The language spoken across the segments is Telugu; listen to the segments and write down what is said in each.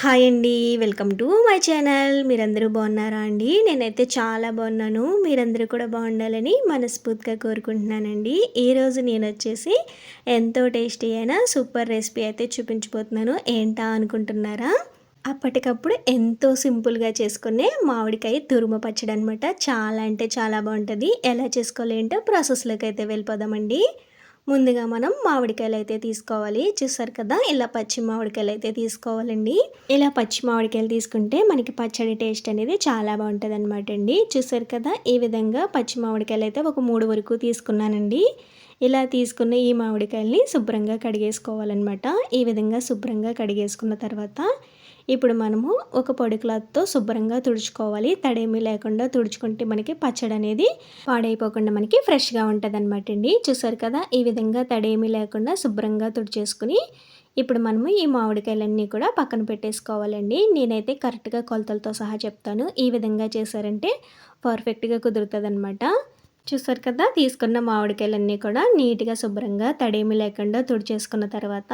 హాయ్ అండి. Welcome to my channel. మీరందరూ బాగున్నారా అండి? నేనైతే చాలా బాగున్నాను. మీరందరూ కూడా బాగుండాలని మనస్ఫూర్తిగా కోరుకుంటున్నానండి. ఈరోజు నేనొచ్చేసి ఎంతో టేస్టీ అయిన సూపర్ రెసిపీ అయితే చూపించబోతున్నాను. ఏంటా అనుకుంటున్నారా? అప్పటికప్పుడు ఎంతో సింపుల్‌గా చేసుకునే మామిడికాయ తురుము పచ్చడి అనమాట. చాలా అంటే చాలా బాగుంటది. ఎలా చేసుకోవాలో ఏంటో ప్రాసెస్‌లోకి అయితే వెళ్ళిపోదామండి. ముందుగా మనం మామిడికాయలైతే తీసుకోవాలి. చూసారు కదా! ఇలా పచ్చి మామిడికాయలైతే తీసుకోవాలండి. ఇలా పచ్చి మామిడికాయలు తీసుకుంటే మనకి పచ్చడి టేస్ట్ అనేది చాలా బాగుంటదనమాట అండి. చూసారు కదా! ఈ విధంగా పచ్చి మామిడికాయలైతే ఒక 3 వరకు తీసుకున్నానండి. ఇలా తీసుకున్న ఈ మామిడికాయల్ని శుభ్రంగా కడిగేసుకోవాలనమాట. ఈ విధంగా శుభ్రంగా కడిగేసుకున్న తర్వాత ఇప్పుడు మనము ఒక పొడి క్లాత్‌తో శుభ్రంగా తుడుచుకోవాలి. తడేమీ లేకుండా తుడుచుకుంటే మనకి పచ్చడి అనేది పాడైపోకుండా మనకి ఫ్రెష్‌గా ఉంటదనమాట అండి. చూసారు కదా! ఈ విధంగా తడేమీ లేకుండా శుభ్రంగా తుడిచేసుకొని ఇప్పుడు మనము ఈ మామిడికాయలన్నీ కూడా పక్కన పెట్టేసుకోవాలండి. నేనైతే కరెక్ట్‌గా కొలతలతో సహా చెప్తాను. ఈ విధంగా చేశారంటే పర్ఫెక్ట్‌గా కుదురుతదనమాట. చూసారు కదా! తీసుకున్న మామిడికాయలన్నీ కూడా నీట్‌గా శుభ్రంగా తడేమీ లేకుండా తుడిచేసుకున్న తర్వాత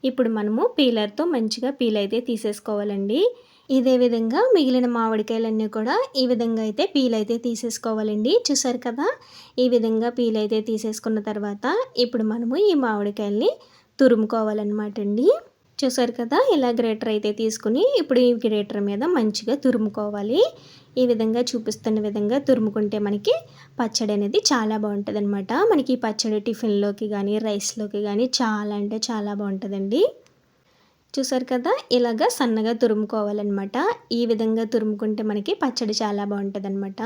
ఇప్పుడు మనము పీలర్‌తో మంచిగా పీల్ అయితే తీసేసుకోవాలండి. ఇదే విధంగా మిగిలిన మామిడికాయలన్నీ కూడా ఈ విధంగా అయితే పీల్ అయితే తీసేసుకోవాలండి. చూసారు కదా! ఈ విధంగా పీల్ అయితే తీసేసుకున్న తర్వాత ఇప్పుడు మనము ఈ మామిడికాయల్ని తురుముకోవాలన్నమాట అండి. చూసారు కదా! ఇలా గ్రేటర్ అయితే తీసుకుని ఇప్పుడు ఈ గ్రేటర్ మీద మంచిగా తురుముకోవాలి. ఈ విధంగా చూపిస్తున్న విధంగా తురుముకుంటే మనకి పచ్చడి అనేది చాలా బాగుంటుందన్నమాట. మనకి ఈ పచ్చడి టిఫిన్‌లోకి కానీ, రైస్‌లోకి కానీ చాలా అంటే చాలా బాగుంటుందండి. చూసారు కదా! ఇలాగా సన్నగా తురుముకోవాలన్నమాట. ఈ విధంగా తురుముకుంటే మనకి పచ్చడి చాలా బాగుంటుందన్నమాట.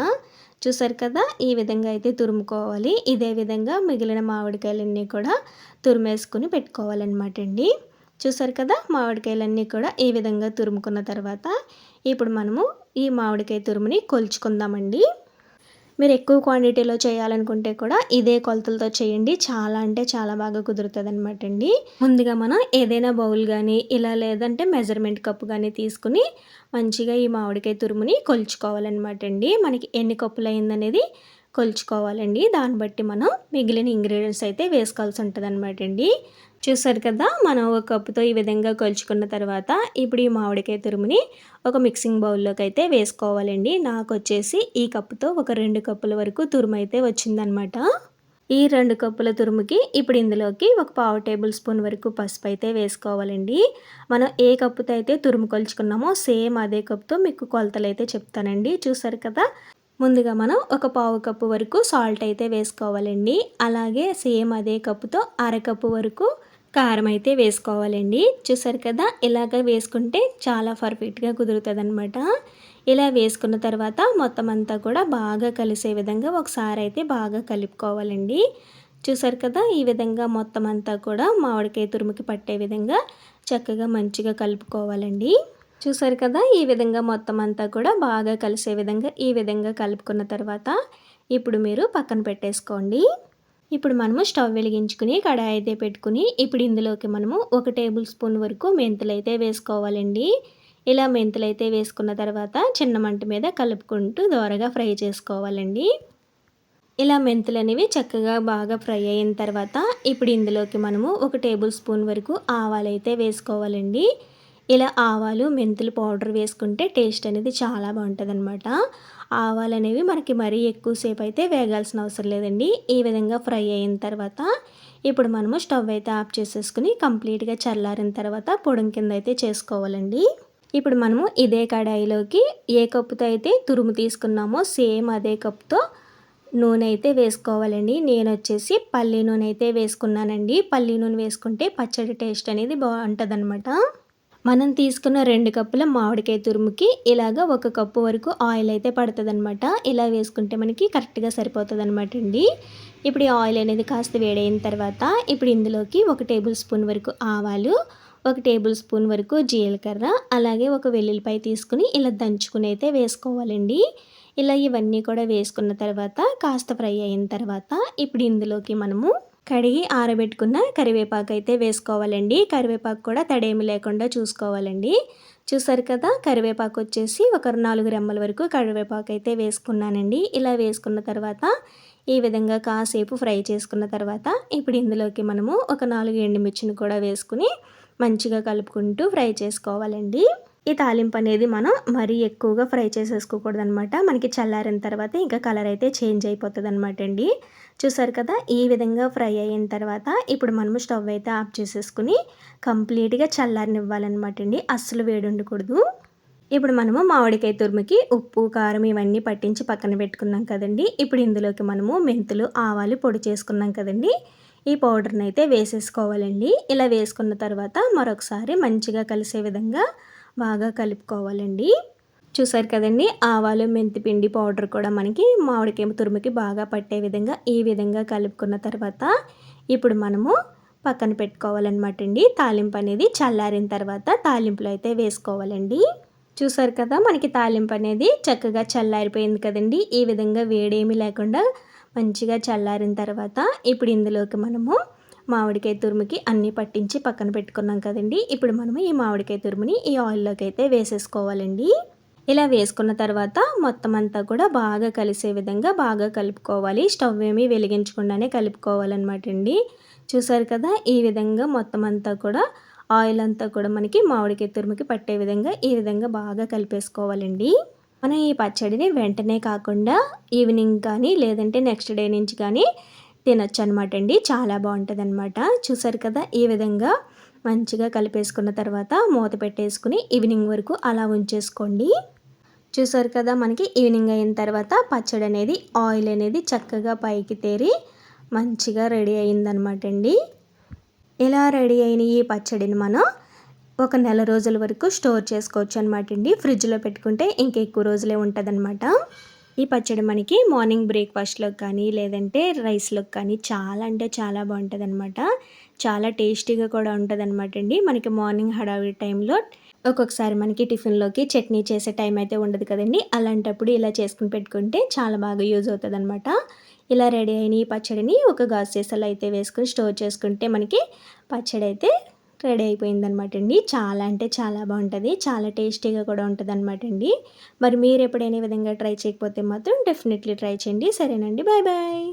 చూసారు కదా! ఈ విధంగా అయితే తురుముకోవాలి. ఇదే విధంగా మిగిలిన మామిడికాయలన్నీ కూడా తురిమేసుకొని పెట్టుకోవాలన్నమాట అండి. చూసారు కదా! మామిడికాయలన్నీ కూడా ఈ విధంగా తురుముకున్న తర్వాత ఇప్పుడు మనము ఈ మామిడికాయ తురుముని కొలుచుకుందామండి. మీరు ఎక్కువ క్వాంటిటీలో చేయాలనుకుంటే కూడా ఇదే కొలతలతో చేయండి. చాలా అంటే చాలా బాగా కుదురుతుందనమాట అండి. ముందుగా మనం ఏదైనా బౌల్ కానీ ఇలా లేదంటే మెజర్మెంట్ కప్ కానీ తీసుకుని మంచిగా ఈ మామిడికాయ తురుముని కొలుచుకోవాలన్నమాట అండి. మనకి ఎన్ని కప్పులు అయిందనేది కొలుచుకోవాలండి. దాన్ని బట్టి మనం మిగిలిన ఇంగ్రీడియంట్స్ అయితే వేసుకోవాల్సి ఉంటుందన్నమాట అండి. చూసారు కదా! మనం ఒక కప్పుతో ఈ విధంగా కొలుచుకున్న తర్వాత ఇప్పుడు ఈ మామిడికాయ తురుముని ఒక మిక్సింగ్ బౌల్లోకి అయితే వేసుకోవాలండి. నాకొచ్చేసి ఈ కప్పుతో ఒక 2 కప్పుల వరకు తురుము అయితే వచ్చిందనమాట. ఈ 2 కప్పుల తురుముకి ఇప్పుడు ఇందులోకి ఒక పావు టేబుల్ స్పూన్ వరకు పసుపు అయితే వేసుకోవాలండి. మనం ఏ కప్పుతో అయితే తురుము కొలుచుకున్నామో సేమ్ అదే కప్పుతో మీకు కొలతలు అయితే చెప్తానండి. చూసారు కదా! ముందుగా మనం ఒక పావు కప్పు వరకు సాల్ట్ అయితే వేసుకోవాలండి. అలాగే సేమ్ అదే కప్పుతో అరకప్పు వరకు కారం అయితే వేసుకోవాలండి. చూసారు కదా! ఇలాగ వేసుకుంటే చాలా పర్ఫెక్ట్‌గా కుదురుతుందనమాట. ఇలా వేసుకున్న తర్వాత మొత్తం అంతా కూడా బాగా కలిసే విధంగా ఒకసారి అయితే బాగా కలుపుకోవాలండి. చూసారు కదా! ఈ విధంగా మొత్తం అంతా కూడా మామిడికాయ తురుముకి పట్టే విధంగా చక్కగా మంచిగా కలుపుకోవాలండి. చూసారు కదా! ఈ విధంగా మొత్తం అంతా కూడా బాగా కలిసే విధంగా ఈ విధంగా కలుపుకున్న తర్వాత ఇప్పుడు మీరు పక్కన పెట్టేసుకోండి. ఇప్పుడు మనము స్టవ్ వెలిగించుకుని కడాయి అయితే పెట్టుకుని ఇప్పుడు ఇందులోకి మనము ఒక టేబుల్ స్పూన్ వరకు మెంతులైతే వేసుకోవాలండి. ఇలా మెంతులైతే వేసుకున్న తర్వాత చిన్న మంట మీద కలుపుకుంటూ దోరగా ఫ్రై చేసుకోవాలండి. ఇలా మెంతులనేవి చక్కగా బాగా ఫ్రై అయిన తర్వాత ఇప్పుడు ఇందులోకి మనము ఒక టేబుల్ స్పూన్ వరకు ఆవాలైతే వేసుకోవాలండి. ఇలా ఆవాలు, మెంతులు పౌడర్ వేసుకుంటే టేస్ట్ అనేది చాలా బాగుంటుందన్నమాట. ఆవాలనేవి మనకి మరీ ఎక్కువసేపు అయితే వేగాల్సిన అవసరం లేదండి. ఈ విధంగా ఫ్రై అయిన తర్వాత ఇప్పుడు మనము స్టవ్ అయితే ఆఫ్ చేసేసుకుని కంప్లీట్‌గా చల్లారిన తర్వాత పొడుం కింద అయితే చేసుకోవాలండి. ఇప్పుడు మనము ఇదే కడాయిలోకి ఏ కప్పుతో అయితే తురుము తీసుకున్నామో సేమ్ అదే కప్‌తో నూనె అయితే వేసుకోవాలండి. నేనొచ్చేసి పల్లి నూనె అయితే వేసుకున్నానండి. పల్లి నూనె వేసుకుంటే పచ్చడి టేస్ట్ అనేది బాగుంటుందన్నమాట. మనం తీసుకున్న 2 కప్పుల మామిడికాయ తురుముకి ఇలాగ 1 కప్పు వరకు ఆయిల్ అయితే పడుతుందనమాట. ఇలా వేసుకుంటే మనకి కరెక్ట్‌గా సరిపోతుందనమాట అండి. ఇప్పుడు ఈ ఆయిల్ అనేది కాస్త వేడైన తర్వాత ఇప్పుడు ఇందులోకి 1 టేబుల్ స్పూన్ వరకు ఆవాలు, 1 టేబుల్ స్పూన్ వరకు జీలకర్ర, అలాగే ఒక వెల్లుల్లిపాయ తీసుకుని ఇలా దంచుకుని అయితే వేసుకోవాలండి. ఇలా ఇవన్నీ కూడా వేసుకున్న తర్వాత కాస్త ఫ్రై అయిన తర్వాత ఇప్పుడు ఇందులోకి మనము కడిగి ఆరబెట్టుకున్న కరివేపాకు అయితే వేసుకోవాలండి. కరివేపాకు కూడా తడేమి లేకుండా చూసుకోవాలండి. చూసారు కదా! కరివేపాకు వచ్చేసి ఒక 4 రెమ్మల వరకు కరివేపాకు అయితే వేసుకున్నానండి. ఇలా వేసుకున్న తర్వాత ఈ విధంగా కాసేపు ఫ్రై చేసుకున్న తర్వాత ఇప్పుడు ఇందులోకి మనము ఒక 4 ఎండుమిర్చిని కూడా వేసుకుని మంచిగా కలుపుకుంటూ ఫ్రై చేసుకోవాలండి. ఈ తాలింపు అనేది మనం మరీ ఎక్కువగా ఫ్రై చేసేసుకోకూడదనమాట. మనకి చల్లారిన తర్వాత ఇంకా కలర్ అయితే చేంజ్ అయిపోతుందనమాట అండి. చూసారు కదా, ఈ విధంగా ఫ్రై అయిన తర్వాత ఇప్పుడు మనము స్టవ్ అయితే ఆఫ్ చేసేసుకుని కంప్లీట్‌గా చల్లారనివ్వాలనమాట అండి. అస్సలు వేడి ఉండకూడదు. ఇప్పుడు మనము మామిడికాయ తురుముకి ఉప్పు, కారం ఇవన్నీ పట్టించి పక్కన పెట్టుకున్నాం కదండీ. ఇప్పుడు ఇందులోకి మనము మెంతులు, ఆవాలు పొడి చేసుకున్నాం కదండీ. ఈ పౌడర్‌ని అయితే వేసేసుకోవాలండి. ఇలా వేసుకున్న తర్వాత మరొకసారి మంచిగా కలిసే విధంగా బాగా కలుపుకోవాలండి. చూసారు కదండీ, ఆవాలు, మెంతిపిండి పౌడర్ కూడా మనకి మామిడికాయ తురుముకి బాగా పట్టే విధంగా ఈ విధంగా కలుపుకున్న తర్వాత ఇప్పుడు మనము పక్కన పెట్టుకోవాలన్నమాట అండి. తాలింపు అనేది చల్లారిన తర్వాత తాలింపులో అయితే వేసుకోవాలండి. చూసారు కదా, మనకి తాలింపు అనేది చక్కగా చల్లారిపోయింది కదండీ. ఈ విధంగా వేడేమీ లేకుండా మంచిగా చల్లారిన తర్వాత ఇప్పుడు ఇందులోకి మనము మామిడికాయ తురుముకి అన్నీ పట్టించి పక్కన పెట్టుకున్నాం కదండీ. ఇప్పుడు మనము ఈ మామిడికాయ తురుముని ఈ ఆయిల్లోకి అయితే వేసేసుకోవాలండి. ఇలా వేసుకున్న తర్వాత మొత్తం అంతా కూడా బాగా కలిసే విధంగా బాగా కలుపుకోవాలి. స్టవ్ ఏమీ వెలిగించకుండానే కలుపుకోవాలన్నమాట అండి. చూసారు కదా, ఈ విధంగా మొత్తం అంతా కూడా ఆయిల్ అంతా కూడా మనకి మామిడికాయ తురుముకి పట్టే విధంగా ఈ విధంగా బాగా కలిపేసుకోవాలండి. మనం ఈ పచ్చడిని వెంటనే కాకుండా ఈవినింగ్ కానీ లేదంటే నెక్స్ట్ డే నుంచి కానీ తినొచ్చు అనమాట అండి. చాలా బాగుంటుందన్నమాట. చూసారు కదా, ఈ విధంగా మంచిగా కలిపేసుకున్న తర్వాత మూత పెట్టేసుకుని ఈవినింగ్ వరకు అలా ఉంచేసుకోండి. చూసారు కదా, మనకి ఈవినింగ్ అయిన తర్వాత పచ్చడి అనేది ఆయిల్ అనేది చక్కగా పైకి తేరి మంచిగా రెడీ అయిందనమాట అండి. ఇలా రెడీ అయిన ఈ పచ్చడిని మనం ఒక నెల రోజుల వరకు స్టోర్ చేసుకోవచ్చు అనమాట అండి. ఫ్రిడ్జ్లో పెట్టుకుంటే ఇంకెక్కువ రోజులే ఉంటుందన్నమాట. ఈ పచ్చడి మనకి మార్నింగ్ బ్రేక్ఫాస్ట్లోకి కానీ లేదంటే రైస్లోకి కానీ చాలా అంటే చాలా బాగుంటుంది అనమాట. చాలా టేస్టీగా కూడా ఉంటుంది అనమాట అండి. మనకి మార్నింగ్ హడావిడి టైంలో ఒక్కొక్కసారి మనకి టిఫిన్లోకి చట్నీ చేసే టైం అయితే ఉండదు కదండి. అలాంటప్పుడు ఇలా చేసుకుని పెట్టుకుంటే చాలా బాగా యూజ్ అవుతుంది అనమాట. ఇలా రెడీ అయిన ఈ పచ్చడిని ఒక గాజు సీసాలో అయితే వేసుకుని స్టోర్ చేసుకుంటే మనకి పచ్చడి అయితే రెడీ అయిపోయిందనమాట అండి. చాలా అంటే చాలా బాగుంటుంది. చాలా టేస్టీగా కూడా ఉంటుంది అనమాట అండి. మరి మీరు ఎప్పుడైనా విధంగా ట్రై చేయకపోతే మాత్రం డెఫినెట్లీ ట్రై చేయండి. సరేనండి, బాయ్ బాయ్.